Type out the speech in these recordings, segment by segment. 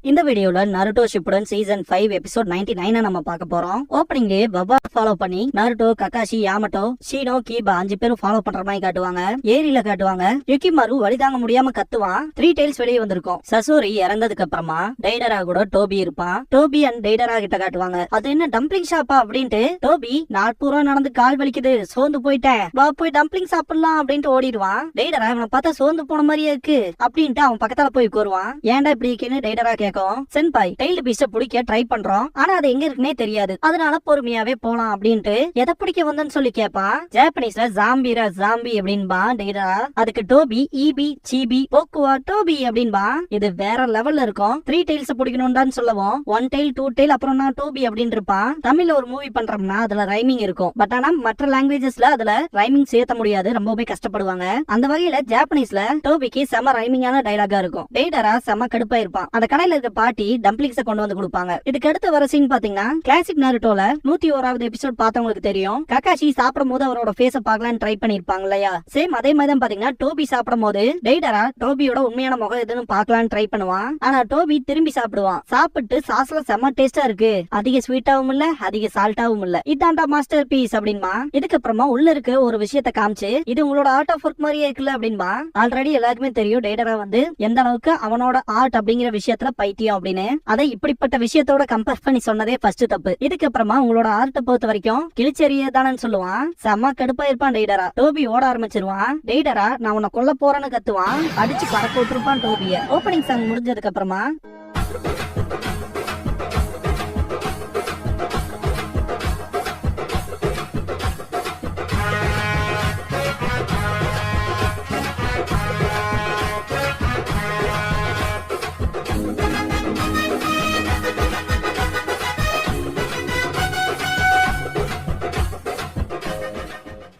இந்த வீடியோல Naruto Shippuden season 5 episode 99 நம்ம பார்க்க போறோம். ஓப்பனிங்லே பபா ஃபாலோ பண்ணி நருட்டோ, ககாஷி, யாமட்டோ, ஷீனோ, கீபா 5 பேரும் ஃபாலோ பண்ற மாதிரி காட்டுவாங்க. ஏரியில காட்டுவாங்க. யுகிமாரு வழி தாங்க முடியாம கத்துவான். 3 டைல்ஸ் வெளியே வந்திருக்கும். சசோரி இறந்ததுக்கு அப்புறமா டைடரா கூட டோபி இருப்பான். டோபி அண்ட் டைடரா கிட்ட காட்டுவாங்க. அது என்ன டம்ப்ளிங் ஷாப்பா அப்படின்ட்டு டோபி நாட்பூரா நடந்து கால் வலிக்குது, சோர்ந்து போயிட்டேன், வா போய் டம்ப்ளிங் சாப்பிடலாம் அப்படின்ட்டு ஓடிடுவான். டைடரா இவனை பார்த்தா சோர்ந்து போன மாதிரியே இருக்கு அப்படின்ட்டு அவன் பக்கத்தால போய் கூறுவான். ஏன்டா இப்படி இருக்குன்னு டைடரா கேட்கும். சென்பாய் டைல்டு பீஸ்ட பிடிக்க ட்ரை பண்றோம், ஆனா அது எங்க இருக்குன்னே தெரியாது, அதனால பொறுமையாவே போலாம் அப்படின்ட்டு எதை பிடிக்க வந்தன்னு சொல்லி கேட்பான். ஜாப்பனீஸ்ல ஜாம்பிரா ஜாம்பி அப்படின்பா டைடரா. அதுக்கு டோபி ஈபி சீபி போக்குவா டோபி அப்படின்பா. இது வேற லெவல்ல இருக்கும். 3 டைல்ஸ் பிடிக்கணும்னு சொல்லவும் 1 டைல் 2 டைல் அப்புறம் நான் டோபி அப்படின்னு இருப்பான். தமிழ்ல ஒரு மூவி பண்றோம்னா அதுல ரைமிங் இருக்கும். பட் ஆனா மற்ற லாங்குவேஜஸ்ல அதுல ரைமிங் சேர்த்த முடியாது, ரொம்பவே கஷ்டப்படுவாங்க. அந்த வகையில ஜாப்பனீஸ்ல டோபிக்கு செம ரைமிங்கான டைலாகா இருக்கும். டைடரா செம கடுப்பா இருப்பான். அந்த கடையில இருக்க பாட்டி டம்ப்ளிங்ஸ் கொண்டு வந்து கொடுப்பாங்க. இதுக்கு அடுத்து வர சீன் பாத்தீங்கன்னா கிளாசிக் நருட்டோல 101வது எபிசோட் பார்த்தவங்களுக்கு தெரியும். ககாஷி சாப்பிடும் போது அவரோட ஃபேஸ பார்க்கலாம்னு ட்ரை பண்ணிருப்பாங்க இல்லையா? சேம் அதே மாதிரி தான் பாத்தீங்கன்னா டோபி சாப்பிடும் போது டைடரா டோபியோட உண்மையான முகம் எதுன்னு பார்க்கலாம்னு ட்ரை பண்ணுவான். ஆனா டோபி திரும்பி சாப்பிடுவான். சாப்பிட்டு சாஸ்ல செம்ம டேஸ்டா இருக்கு, அதிக ஸ்வீட்டாவும் இல்ல அதிக சால்ட்டாவும் இல்ல, இதான்டா மாஸ்டர் பீஸ் அப்படின்பா. இதுக்கப்புறமா உள்ள இருக்க ஒரு விஷயத்த காமிச்சு இது உங்களோட ஆர்ட் ஆஃப் ஒர்க் மாதிரியே இருக்குல்ல அப்படின்பா. ஆல்ரெடி எல்லாருக்குமே தெரியும் டைடரா வந்து எந்த அளவுக்கு அவனோட ஆர்ட் அப்படிங்கிற விஷயத்துல பைத்தியம் அப்படின்னு. அதை இப்படிப்பட்ட விஷயத்தோட கம்பேர் பண்ணி சொன்னதே ஃபர்ஸ்ட் தப்பு. இதுக்கப்புறமா உங்களோட ஆர்ட்டை பொறுத்த வரைக்கும் கிழிச்செறியதானு சொல்லுவான். செம்ம கடுப்பா இருப்பான் டைடரா. டோபி ஓட ஆரம்பிச்சிருவான். டைடரா நான் உன்னை கொல்ல போறேன்னு கத்துவான். அடிச்சு பறக்க விட்டுருப்பான் டோபிய. ஓப்பனிங் சாங் முடிஞ்சதுக்கு அப்புறமா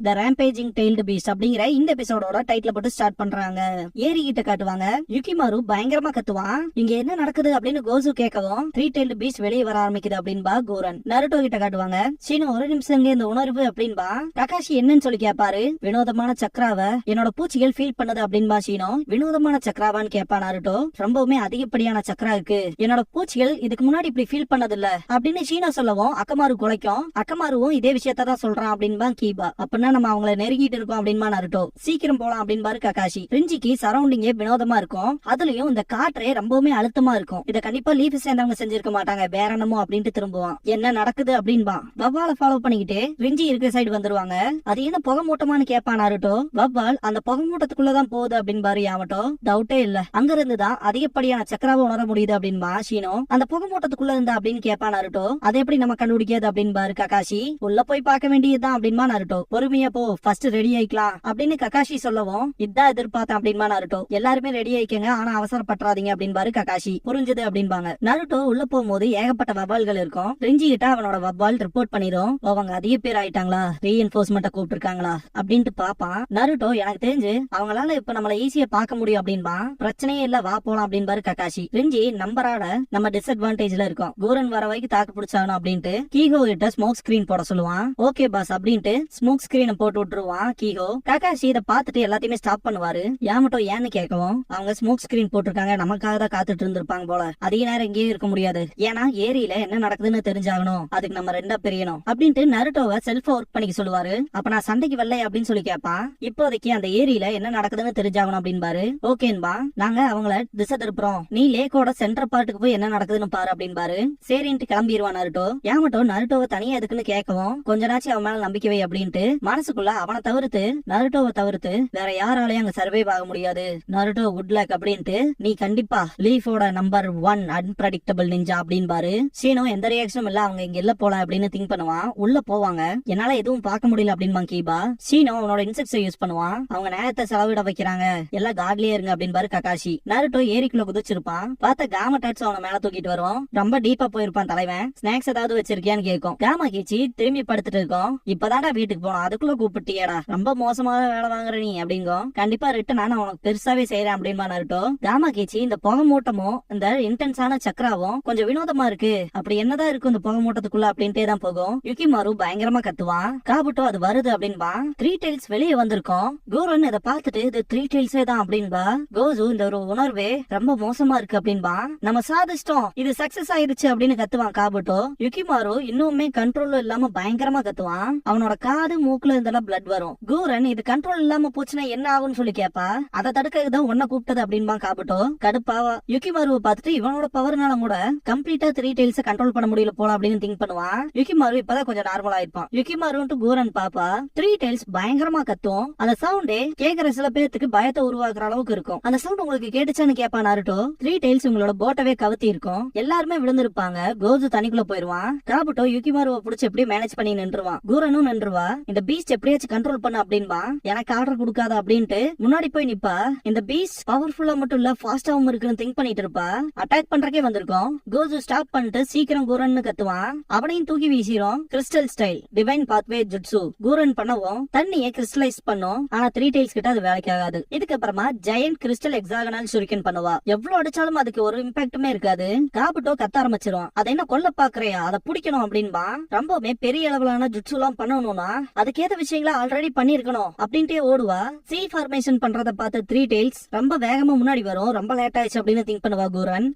The Rampaging Tailed Beast அப்படிங்கிற இந்த எபிசோடோட டைட்டில் போட்டு ஸ்டார்ட் பண்றாங்க. ஏரி கிட்ட காட்டுவாங்க. யுகிமாரு பயங்கரமா கத்துவான். இங்க என்ன நடக்குது அப்படின்னு கோசு கேட்கவும் 3 Tailed Beast வெளியே வர ஆரம்பிக்குது அப்படின்பா கோரன். நருட்டோ கிட்ட காட்டுவாங்க. சீனோ ஒரு நிமிஷம் இங்க இந்த உணர்வு அப்படின்பா. ககாஷி என்னன்னு சொல்லி கேட்பாரு. வினோதமான சக்கராவை என்னோட பூச்சிகள் ஃபீல் பண்ணுது அப்படின்பா சீனோ. வினோதமான சக்கராவான்னு கேட்பா நருட்டோ. ரொம்பவுமே அதிகப்படியான சக்கரா இருக்கு, என்னோட பூச்சிகள் இதுக்கு முன்னாடி இப்படி ஃபீல் பண்ணது இல்ல அப்படின்னு சீனோ சொல்லவும் அக்கமாரு குலைக்கும். அக்கமாருவும் இதே விஷயத்தான் சொல்றான் அப்படின்பா கீபா. அப்படின்னா நம்ம அவங்கள நெருங்கிட்டு இருக்கோம் அப்படின்பா நருட்டோ. சீக்கிரம் போலாம் அப்படின்பாரு ககாஷி. ரிஞ்சிக்கு சரௌண்டிங்கே வினோதமா இருக்கும், அதுலயும் இந்த காற்றே ரொம்பவுமே அழுத்தமா இருக்கும். இத கண்டிப்பா லீஃப் சேர்ந்தவங்க செஞ்சிருக்க மாட்டாங்க, வேற என்னமோ அப்படின்ட்டு திரும்புவான். என்ன நடக்குது அப்படின்பா. வவ்வால ஃபாலோ பண்ணிக்கிட்டு ரிஞ்சி இருக்க சைடு வந்துருவாங்க. அது என்ன புகை மூட்டமானு கேட்பான் நருட்டோ. வவ்வால் அந்த புகை மூட்டத்துக்குள்ளதான் போகுது அப்படின்பாரு யாமட்டோ. டவுட்டே இல்ல, அங்க இருந்துதான் அதிகப்படியான சக்கராவை உணர முடியுது அப்படின்பா ஷீனோ. அந்த புகை மூட்டத்துக்குள்ள இருந்தா அப்படின்னு கேட்பான் நருட்டோ. அதை எப்படி நம்ம கண்டுபிடிக்காது அப்படின்பாரு ககாஷி. உள்ள போய் பார்க்க வேண்டியதுதான் அப்படின்பா நருட்டோ. பொறுமையா போ, ஃபர்ஸ்ட் ரெடி ஆயிக்கலாம் அப்படின்னு ககாஷி சொல்லவும் இதான் எதிர்பார்த்தேன் அப்படின்பா நருட்டோ. எல்லாருமே ரெடி ஆயிக்கங்க, ஆனா அவசரப்பட்டுறாதீங்க அப்படின்பாரு ககாஷி. புரிஞ்சது அப்படின்பாங்க. நருட்டோ உள்ள போகும்போது ஏகப்பட்ட வவ்வால்கள் இருக்கும். ரிஞ்சி கிட்ட அவனோட வவ்வால் ரிப்போர்ட் பண்ணிரும். அவங்க அதிக பேர் ஆயிட்டாங்களா, ரீஎன்ஃபோர்ஸ்மெண்ட்ட கூப்பிட்டு இருக்காங்களா அப்படின்ட்டு பாப்பான். நருட்டோ எனக்கு தெரிஞ்சு அவங்களால இப்ப நம்மள ஈஸியா பார்க்க முடியும் அப்படின்பா. பிரச்சனையே இல்ல, வா போலாம் அப்படின்பாரு ககாஷி. ரிஞ்சி நம்பரால நம்ம டிஸ்அட்வான்டேஜ்ல இருக்கோம், கோரன் வர வரைக்கும் தாக்கு பிடிச்சாகணும் அப்படின்ட்டு கீகோ கிட்ட ஸ்மோக் ஸ்கிரீன் போட சொல்லுவான். ஓகே பாஸ் அப்படின்ட்டு ஸ்மோக் ஸ்கிரீன் போட்டு விட்டுருவான் கீகோ. ககாஷி இதை பார்த்துட்டு எல்லாத்தையுமே ஸ்டாப் பண்ணுவாரு. யாமட்டோ ஏன்னு கேட்கவும் அவங்க ஸ்மோக் ஸ்கிரீன் போட்டிருக்காங்க, நமக்காக தான் காத்துட்டு இருந்திருப்பாங்க போல, அதிக நேரம் இங்கேயே இருக்க முடியாது, ஏன்னா ஏரியில என்ன நடக்குதுன்னு தெரிஞ்சாகணும், அதுக்கு நம்ம 2 பிரியணும் அப்படின்ட்டு நருட்டோவை செல்ஃபா ஒர்க் பண்ணிக்க சொல்லுவாரு. அப்ப நான் சண்டைக்கு வரல அப்படின்னு சொல்லி கேட்பான். இப்போதைக்கு அந்த ஏரியில என்ன நடக்குதுன்னு தெரிஞ்சாகணும் அப்படின்பாரு. ஓகேன்பா, நாங்க அவங்கள திசை திருப்புறோம், நீ லேக்கோட சென்டர் பார்ட்டுக்கு போய் என்ன நடக்குதுன்னு பாரு அப்படின்பாரு. சரின்ட்டு கிளம்பிடுவான் நருட்டோ. யாமட்டோ நருட்டோவை தனியா எதுக்குன்னு கேட்கவும் கொஞ்ச நாச்சு அவன் மேல நம்பிக்கை அப்படின்ட்டு மனசுக்குள்ள அவனை தவிர்த்து நருட்டோவை தவிர்த்து வேற யாராலையும் அங்க சர்வைவ் ஆக முடியாது, நருட்டோ குட் லக் அப்படின்ட்டு நீ கண்டிப்பா லீஃபோட நம்பர் 1 அன்பிரடிக்டபிள் நிஞ்சா அப்படின்பாரு. சீனோ எந்த ரியாக்ஷனும் இல்ல, அவங்க இங்க இல்ல போலாம் அப்படின்னு திங்க் பண்ணுவான். உள்ள போவாங்க. என்னால எதுவும் பார்க்க முடியல அப்படின்பா கீபா. சீனோ அவனோட இன்செக்ட்ஸை யூஸ் பண்ணுவான். அவங்க நேரத்தை செலவிட வைக்கிறாங்க, எல்லாம் காட்லியே இருங்க அப்படின்பாரு ககாஷி. நருட்டோ ஏரிக்குள்ள குதிச்சிருப்பான். பார்த்த காமா டாட்ஸ் அவனை மேல தூக்கிட்டு வரும். ரொம்ப டீப்பா போயிருப்பான் தலைவன். ஸ்நாக்ஸ் ஏதாவது வச்சிருக்கியான்னு கேட்கும். காமா கீச்சி திரும்பி படுத்துட்டு இருக்கோம். இப்பதான்டா வீட்டுக்கு போனோம், அதுக்குள்ள அதுக்குள்ள கூப்பிட்டியாடா, ரொம்ப மோசமான வேலை வாங்குற நீ அப்படிங்கும். கண்டிப்பா ரிட்டன் நான் உனக்கு பெருசாவே செய்யறேன் அப்படின்பா நருட்டோ. காமா கீச்சி இந்த புகை மூட்டமும் இந்த இன்டென்ஸான சக்கராவும் கொஞ்சம் வினோதமா இருக்கு, அப்படி என்னதான் இருக்கும் இந்த புகை மூட்டத்துக்குள்ள அப்படின்ட்டே தான் போகும். யுகிமாரு பயங்கரமா கத்துவான். காபுட்டோ அது வருது அப்படின்பா. த்ரீ டெய்ல்ஸ் வெளியே வந்திருக்கோம். கூரன் இதை பார்த்துட்டு இது த்ரீ டெய்ல்ஸே தான் அப்படின்பா. கோசு இந்த ஒரு உணர்வே ரொம்ப மோசமா இருக்கு அப்படின்பா. நம்ம சாதிச்சிட்டோம், இது சக்சஸ் ஆயிருச்சு அப்படின்னு கத்துவான் காபுட்டோ. யுகிமாரு இன்னுமே கண்ட்ரோல் இல்லாம பயங்கரமா கத்துவான். அவனோட காது மூக்குல இருந்தெல்லாம் பிளட் வரும். கூரன் இது கண்ட்ரோல் இல்லாம போச்சுன்னா என்ன ஆகும்னு சொல்லி கேப்பா. அதை தடுக்கதான் உன்ன கூப்பிட்டது அப்படின்பா காபுட்டோ. கடுப்பாவா யுகிமாருவை பார்த்துட்டு இவனோட பவர்னால கூட கம்ப்ளீட்டா த்ரீ டெய்ல்ஸ் கண்ட்ரோல் பண்ண முடியல போல அப்படின்னு திங்க் பண்ணுவான். யுகிமாரு இப்பதான் கொஞ்சம் நார்மலா இருப்பான். யுகிமாரு கூரன் பாப்பா த்ரீ டெய்ல்ஸ் பயங்கரமா கத்தும். அந்த சவுண்டே கேக்குற சில பேருக்கு பயத்தை உருவாக்குற அளவுக்கு இருக்கும். அந்த சவுண்ட் உங்களுக்கு கேட்டுச்சான்னு கேப்பா நாருட்டோ. த்ரீ டெய்ல்ஸ் உங்களோட போட்டவே கவுத்தி இருக்கும். எல்லாருமே விழுந்திருப்பாங்க. கோசு தனிக்குள்ள போயிருவான். காபுட்டோ யுகிமாருவை புடிச்சு எப்படி மேனேஜ் பண்ணி நின்றுவான். கூரனும் நின்றுவா. இந்த பீஸ்ட் எப்படியாச்சும் கண்ட்ரோல் பண்ண அப்படின்பா. எனக்கு ஆர்டர் கொடுக்காத அப்படின்ட்டு முன்னாடி போய் நிப்பா. இந்த பீஸ்ட் பவர்ஃபுல்லா மட்டும் இல்ல ஃபாஸ்டாவும் இருக்குன்னு திங்க் பண்ணிட்டு இருப்பா. அட்டாக் பண்றக்கே வந்திருக்கோம். கோசு ஸ்டாப் பண்ணிட்டு சீக்கிரம் கூரன் கத்துவான். அவனையும் தூக்கி வீசிரும். Crystal style divine pathway jutsu கூரன் பண்ணவும் தண்ணியை கிறிஸ்டலைஸ் பண்ணும். ஆனா த்ரீ டெய்ல்ஸ் கிட்ட அது வேலைக்கு ஆகாது. இதுக்கப்புறமா ஜெயண்ட் கிறிஸ்டல் எக்ஸாகனல் ஷூரிகன் பண்ணுவா. எவ்வளவு அடிச்சாலும் அதுக்கு ஒரு இம்பாக்டுமே இருக்காது. காபுட்டோ கத்த ஆரம்பிச்சிரும். அதை என்ன கொல்ல பாக்குறியா, அதை பிடிக்கணும் அப்படின்பா. ரொம்பவுமே பெரிய அளவிலான ஜுட்சு எல்லாம் பண்ணணும்னா அதுக்கேத்த விஷயங்கள ஆல்ரெடி பண்ணிருக்கணும் அப்படின்ட்டே ஓடுவா. சி ஃபார்மேஷன் பண்றத பார்த்து த்ரீ டெய்ல்ஸ் ரொம்ப வேகமா முன்னாடி வரும். ரொம்ப லேட் ஆயிடுச்சு அப்படின்னு திங்க் பண்ணுவா கூரன்.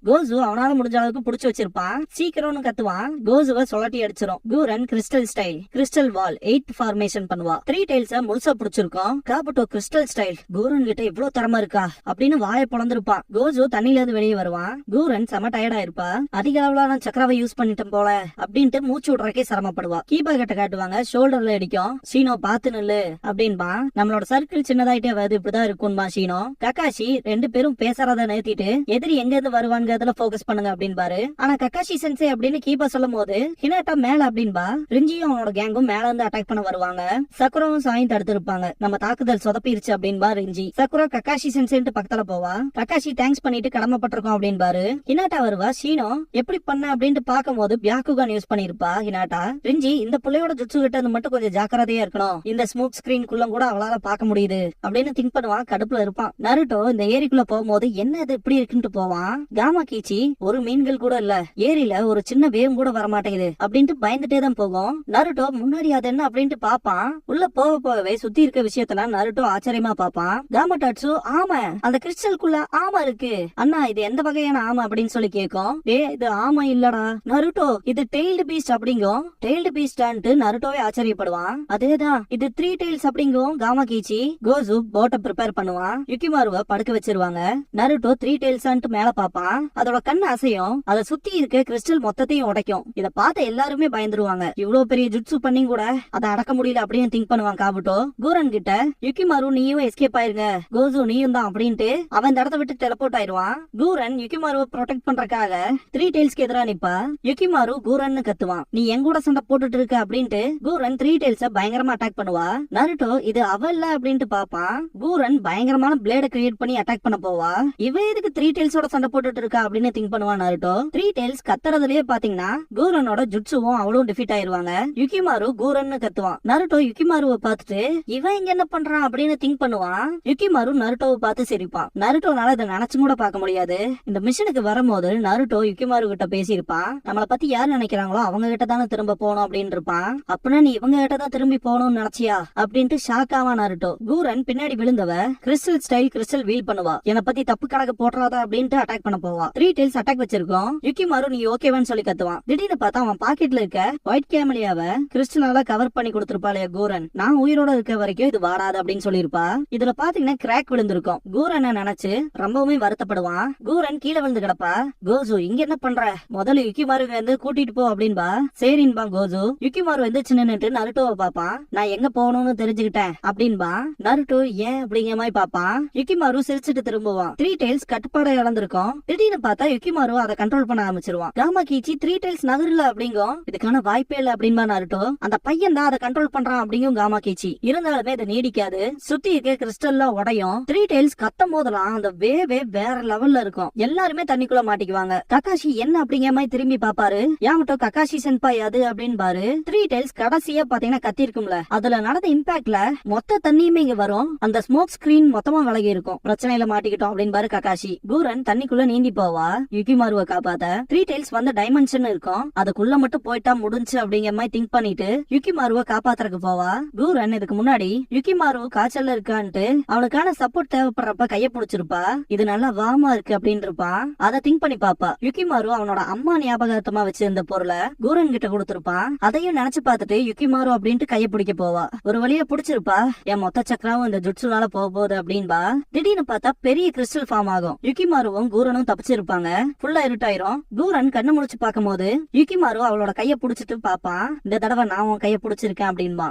கோசு அவனால முடிஞ்ச அளவுக்கு புடிச்சு வச்சிருப்பான். சீக்கிரம்னு கத்துவான். கோசுவை சொலட்டி அடிச்சிரும். கூரன் கிறிஸ்டல் ஸ்டைல் கிறிஸ்டல் வால் 8 ஃபார்மேஷன் பண்ணுவா. த்ரீ டெய்ல்ஸ முழுசா புடிச்சிருக்கோம். காபுட்டோ கிறிஸ்டல் ஸ்டைல் கூரன் கிட்ட இவ்வளவு திறமை இருக்கா அப்படின்னு வாயை பொளந்திருப்பான். கோசு தண்ணில இருந்து வெளியே வருவான். கூரன் செம டயர்டா இருப்பா. அதிக அளவுல சக்கராவை யூஸ் பண்ணிட்டோம் போல அப்படின்ட்டு மூச்சு விடுறக்கே சிரமப்படுவா. கீபா கிட்ட காட்டுவாங்க. ஷோல்டர்ல அடிக்கும். ஷீனோ பாத்து நில்லு அப்படின்பா. நம்மளோட சர்க்கிள் சின்னதாயிட்டே வருது, இப்படிதான் இருக்கும்பா ஷீனோ. கக்காஷி ரெண்டு பேரும் பேசுறத நிறுத்திட்டு எதிரி எங்க இருந்து வருவாங்க போக்கஸ் பண்ணுங்க அப்படின்பாரு. ஆனா கக்காஷி சென்சே அப்படின்னு கீபா சொல்லும் போது ஹினாட்டா மேல அப்படின்பா. ரிஞ்சியும் அவனோட கேங்கும் மேல இருந்து அட்டாக் பண்ண வருவாங்க. சக்குராவும் சாயும் தடுத்து இருப்பாங்க. நம்ம தாக்குதல் சொதப்பிருச்சு அப்படின்பா ரிஞ்சி. சக்குரா கக்காஷி சென்சேன்ட்டு பக்கத்துல போவா. கக்காஷி தேங்க்ஸ் பண்ணிட்டு கடமைப்பட்டிருக்கோம் அப்படின்பாரு. ஹினாட்டா வருவா. ஷீனோ எப்படி பண்ண அப்படின்ட்டு பாக்கும் போது பியாக்குகான் யூஸ் பண்ணிருப்பா ஹினாட்டா. ரிஞ்சி இந்த புள்ளையோட ஜுட்சு கிட்ட மட்டும் கொஞ்சம் ஜாக்கிரதையா இருக்கணும். இந்த ஸ்மோக் ஸ்கிரீன் குள்ள கூட அவளால பாக்க முடியுது அப்படின்னு திங்க் பண்ணுவான். கடுப்புல இருப்பான். நருட்டோ இந்த ஏரிக்குள்ள போகும்போது என்ன இது இப்படி இருக்குன்னு போவான். காமா கீச்சி ஒரு மீன்கள் கூட இல்ல, ஏரியில ஒரு சின்ன வேவ் கூட வரமாட்டேங்குது அப்படின்ட்டு பயந்துட்டே தான் போகும். நருட்டோ முன்னாடி அது என்ன அப்படின்ட்டு பாப்பான். உள்ள போக போகவே சுத்தி இருக்க விஷயத்தெல்லாம் நருட்டோ ஆச்சரியமா பாப்பான். காமா டாட்சு ஆமா அந்த கிறிஸ்டலுக்குள்ள ஆமா இருக்கு அண்ணா, இது எந்த வகையான ஆமா அப்படின்னு சொல்லி கேக்கும். இது ஆமா இல்லடா நருட்டோ, இது டெய்ல்டு பீஸ்ட் அப்படிங்கும். டெய்ல்டு பீஸ்டான்ட்டு நருட்டோவே ஆச்சரியப்படுவான். அதேதான் இது த்ரீ டெய்ல்ஸ் அப்படிங்கும் காமா கீச்சி. கோசு போட்டை ப்ரிப்பேர் பண்ணுவான். யுகிமாருவை படுக்க வச்சிருவாங்க. நருட்டோ த்ரீ டெய்ல்ஸ் மேல பாப்பான். அதோட கண் அசையும். அதை சுத்தி இருக்க கிறிஸ்டல் மொத்தத்தையும் உடைக்கும். இத பார்த்து எல்லாருமே பயந்துருவாங்க. இவ்வளவு பெரிய ஜுட்சு பண்ணி கூட அதை அடக்க முடியல அப்படின்னு திங்க் பண்ணுவான் காபுட்டோ. கூரன் கிட்ட யுகிமாரு நீயும் எஸ்கேப் ஆயிருங்க, கோசு நீயும் தான் அப்படின்ட்டு அவன் இந்த இடத்த விட்டு டெலபோர்ட் ஆயிருவான். கூரன் யுகிமாருவை ப்ரொடெக்ட் பண்றதுக்காக த்ரீ டெய்ல்ஸ்க்கு எதிரா நிப்பா. யுகிமாரு கூரன் கத்துவான். நீ என் கூட சண்டை போட்டுட்டு இருக்க அப்படின்ட்டு கூரன் த்ரீ டெய்ல்ஸ பயங்கரமா அட்டாக் பண்ணுவா. நருட்டோ இது அவல்ல அப்படின்ட்டு பாப்பான். கூரன் பயங்கரமான பிளேட கிரியேட் பண்ணி அட்டாக் பண்ண போவா. இவ எதுக்கு த்ரீ டெய்ல்ஸோட சண்டை போட்டுட்டு இருக்கா அப்படின்னு திங்க் பண்ணுவான் நருட்டோ. த்ரீ டெய்ல்ஸ் கத்துறதுலயே பாத்தீங்கன்னா கூரனோட ஜுட்சுவும் அவளும் டிஃபீட் ஆயிருவாங்க. யுகிமாரு கூரன் கத்துவான். நருட்டோ யுகிமாருவை பார்த்துட்டு இவன் இங்க என்ன பண்றான் அப்படின்னு திங்க் பண்ணுவான். யுகிமாரு நருட்டோவை பார்த்து சிரிப்பான். நருட்டோனால இதை நினைச்சு கூட பார்க்க முடியாது. இந்த மிஷனுக்கு வரும்போது நருட்டோ யுகிமாரு கிட்ட பேசியிருப்பான். நம்மள பத்தி யார் நினைக்கிறாங்களோ அவங்க கிட்ட தானே திரும்ப போகணும் அப்படின்னு இருப்பான். அப்படின்னா நீ இவங்க கிட்ட தான் திரும்பி போகணும்னு நினைச்சியா அப்படின்ட்டு ஷாக் ஆவா நருட்டோ. கூரன் பின்னாடி விழுந்தவ கிறிஸ்டல் ஸ்டைல் கிறிஸ்டல் வீல் பண்ணுவா. என்னை பத்தி தப்பு கணக்கு போடுறாதா அப்படின்ட்டு அட்டாக் பண்ண போவா. த்ரீ டெய்ல்ஸ் அட்டாக் வச்சிருக்கோம். யுகிமாரு நீ ஓகேவான்னு சொல்லி கத்துவான். திடீர்னு பார்த்தா அவன் பாக்கெட்ல இருக்க ஒயிட் கேமலியாவ கிறிஸ்டலால கவர் பண்ணி கொடுத்திருப்பாளைய கூரன். நான் உயிரோட இருக்க வரைக்கும் இது வாடாது அப்படின்னு சொல்லிருப்பா. இதுல பாத்தீங்கன்னா கிராக் விழுந்திருக்கும். கூரன் நினைச்சு ரொம்பவுமே வருத்தப்படுவான். கூரன் கீழே விழுந்து கிடப்பா. கோசு இங்க என்ன பண்ற, முதல்ல யுகிமாரு வந்து கூட்டிட்டு போ அப்படின்பா. சரின்பா கோசு. யுகிமாரு வந்து சின்னன்னுட்டு நருட்டோவை பாப்பான். நான் எங்க போகணும்னு தெரிஞ்சுக்கிட்டேன் அப்படின்பா. நருட்டோ ஏன் அப்படிங்கிற மாதிரி பாப்பான். யுகிமாரு சிரிச்சுட்டு திரும்புவான். Three tails கட்டுப்பாடை இழந்திருக்கும். திடீர்னு பார்த்தா யுகிமாரு அதை கண்ட்ரோல் பண்ண ஆரம்பிச்சிருவான். காமா கீச்சி த்ரீ டெய்ல்ஸ் நகரல அப்படிங்கும். இதுக்கான வாய்ப்பே இல்ல அப்படின்பா நருட்டோ. அந்த பையன் தான் அதை கண்ட்ரோல் பண்றான் அப்படிங்கும் காமா கீச்சி. இருந்தாலுமே இது நீடிக்காது. சுத்தி இருக்க கிறிஸ்டல்ல உடையும். த்ரீ டெய்ல்ஸ் கத்தும் போதெல்லாம் அந்த வேவே வேற லெவல்ல இருக்கும். எல்லாருமே தண்ணிக்குள்ள மாட்டிக்குவாங்க. கக்காஷி என்ன அப்படிங்கிற மாதிரி திரும்பி பாப்பாரு. யாமட்டோ கக்காஷி சென்பாய் அது அப்படின்னு பாரு. த்ரீ டெய்ல்ஸ் கடைசியா பாத்தீங்கன்னா கத்தி இருக்கும்ல, அதுல நடந்த இம்பாக்ட்ல மொத்த தண்ணியுமே இங்க வரும். அந்த ஸ்மோக் ஸ்கிரீன் மொத்தமா விலகி இருக்கும். பிரச்சனையில மாட்டிக்கிட்டோம் அப்படின்னு பாரு ககாஷி. கூரன் தண்ணிக்குள்ள நீந்தி போவா யுகிமாருவை காப்பாத்த. த்ரீ டெய்ல்ஸ் வந்த டைமென்ஷன் இருக்கும், அதுக்குள்ள மட்டும் போயிட்டா முடிஞ்சு அப்படிங்கிற மாதிரி திங்க் பண்ணிட்டு யுகிமாருவை காப்பாத்துறதுக்கு போவா. கூரன் இதுக்கு முன்னாடி யுகிமாரு காய்ச்சல்ல இருக்கான்ட்டு அவனுக்கான சப்போர்ட் தேவைப்படுறப்ப கைய புடிச்சிருப்பா. இது நல்லா வாமா இருக்கு அப்படின்னு இருப்பான். அதை திங்க் பண்ணி பாப்பா. யுகிமாரு அவனோட அம்மா ஞாபகத்தமா வச்சிருந்த பொருளை கூரன் கிட்ட கொடுத்திருப்பான். அதையும் நினைச்சு பார்த்துட்டு யுகிமாரு அப்படின்ட்டு கைய பிடிக்க போவா. ஒரு வழியா புடிச்சிருப்பா. என் மொத்த சக்கராவும் இந்த ஜுட்சுனால போக போகுது அப்படின்பா. திடீர்னு பார்த்தா பெரிய கிறிஸ்டல் ஃபார்ம் ஆகும். யுகிமாருவும் கூரனும் தப்பிச்சிருப்பாங்க. ஃபுல்லா இருட்டாயிரும். கூரன் கண்ணு முடிச்சு பார்க்கும் போது யுகிமாரு அவளோட கைய புடிச்சிட்டு பாப்பான். இந்த தடவை நான் உன் கைய புடிச்சிருக்கேன் அப்படின்பா.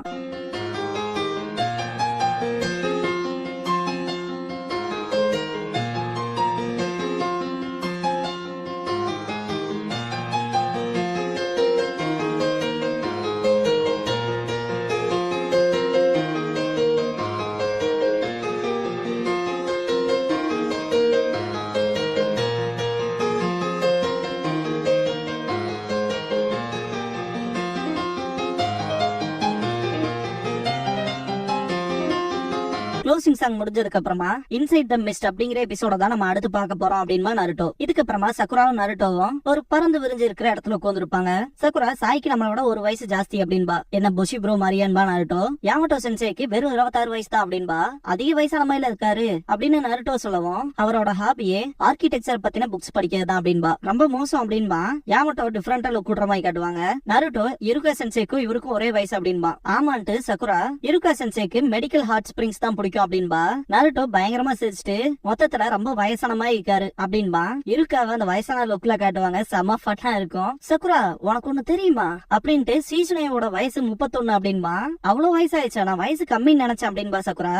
க்ளோசிங் சாங் முடிஞ்சதுக்கு அப்புறமா இன்சைட் த மிஸ்ட் அப்படிங்கிற எபிசோட தான் நம்ம அடுத்து பார்க்க போறோம் அப்படின்பா நருட்டோ. இதுக்கு அப்புறமா சக்குராவும் நருட்டோவும் ஒரு பறந்து விரிஞ்சு இருக்கிற இடத்துல உட்கார்ந்துருப்பாங்க. சக்குரா சாய்க்கு நம்மளோட ஒரு வயசு ஜாஸ்தி அப்படின்பா. என்ன புஷி ப்ரோ மாதிரியான்பா நருட்டோ. யாமட்டோ சென்சேக்கு வெறும் 26 வயசு தான் அப்படின்பா. அதிக வயசான மாதிரில இருக்காரு அப்படின்னு நருட்டோ சொல்லவும் அவரோட ஹாபியே ஆர்கிடெக்சர் பத்தின புக்ஸ் படிக்கிறதா அப்படின்பா. ரொம்ப மோசம் அப்படின்பா. யாமட்டோ டிஃபரெண்டா லுக் கூடுற மாதிரி காட்டுவாங்க. நருட்டோ இருகா சென்சேக்கும் இவருக்கும் ஒரே வயசு அப்படின்பா. ஆமான்ட்டு சக்குரா இருகா சென்சேக்கு மெடிக்கல் ஹாட் ஸ்பிரிங்ஸ் தான் பிடிக்கும் அப்படின்பா. நருட்டோ பயங்கரமா சிரிச்சுட்டு மொத்தத்துல ரொம்ப வயசான மாதிரி இருக்காரு அப்படின்பா. இருக்காவ அந்த வயசான லுக்ல காட்டுவாங்க. செம ஃபட்டா இருக்கும். சக்குரா உனக்கு ஒண்ணு தெரியுமா அப்படின்ட்டு சீசுனையோட வயசு 31 அப்படின்பா. அவ்வளவு வயசாயிடுச்சா, நான் வயசு கம்மின்னு நினைச்சேன் அப்படின்பா சக்குரா.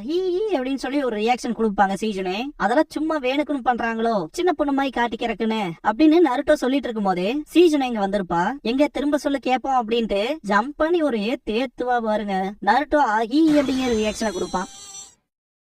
ஹீ அப்படின்னு சொல்லி ஒரு ரியாக்ஷன் கொடுப்பாங்க சீசுனே. அதெல்லாம் சும்மா வேணுக்குன்னு பண்றாங்களோ, சின்ன பொண்ணு மாதிரி காட்டிக்கிறக்குன்னு அப்படின்னு நருட்டோ சொல்லிட்டு இருக்கும் போதே சீசுனை இங்க வந்திருப்பா. எங்க திரும்ப சொல்ல கேப்போம் அப்படின்ட்டு ஜம்ப் பண்ணி ஒரு தேத்துவா பாருங்க. நருட்டோ ஹீ அப்படிங்கிற ரியாக்ஷனை கொடுப்பான்.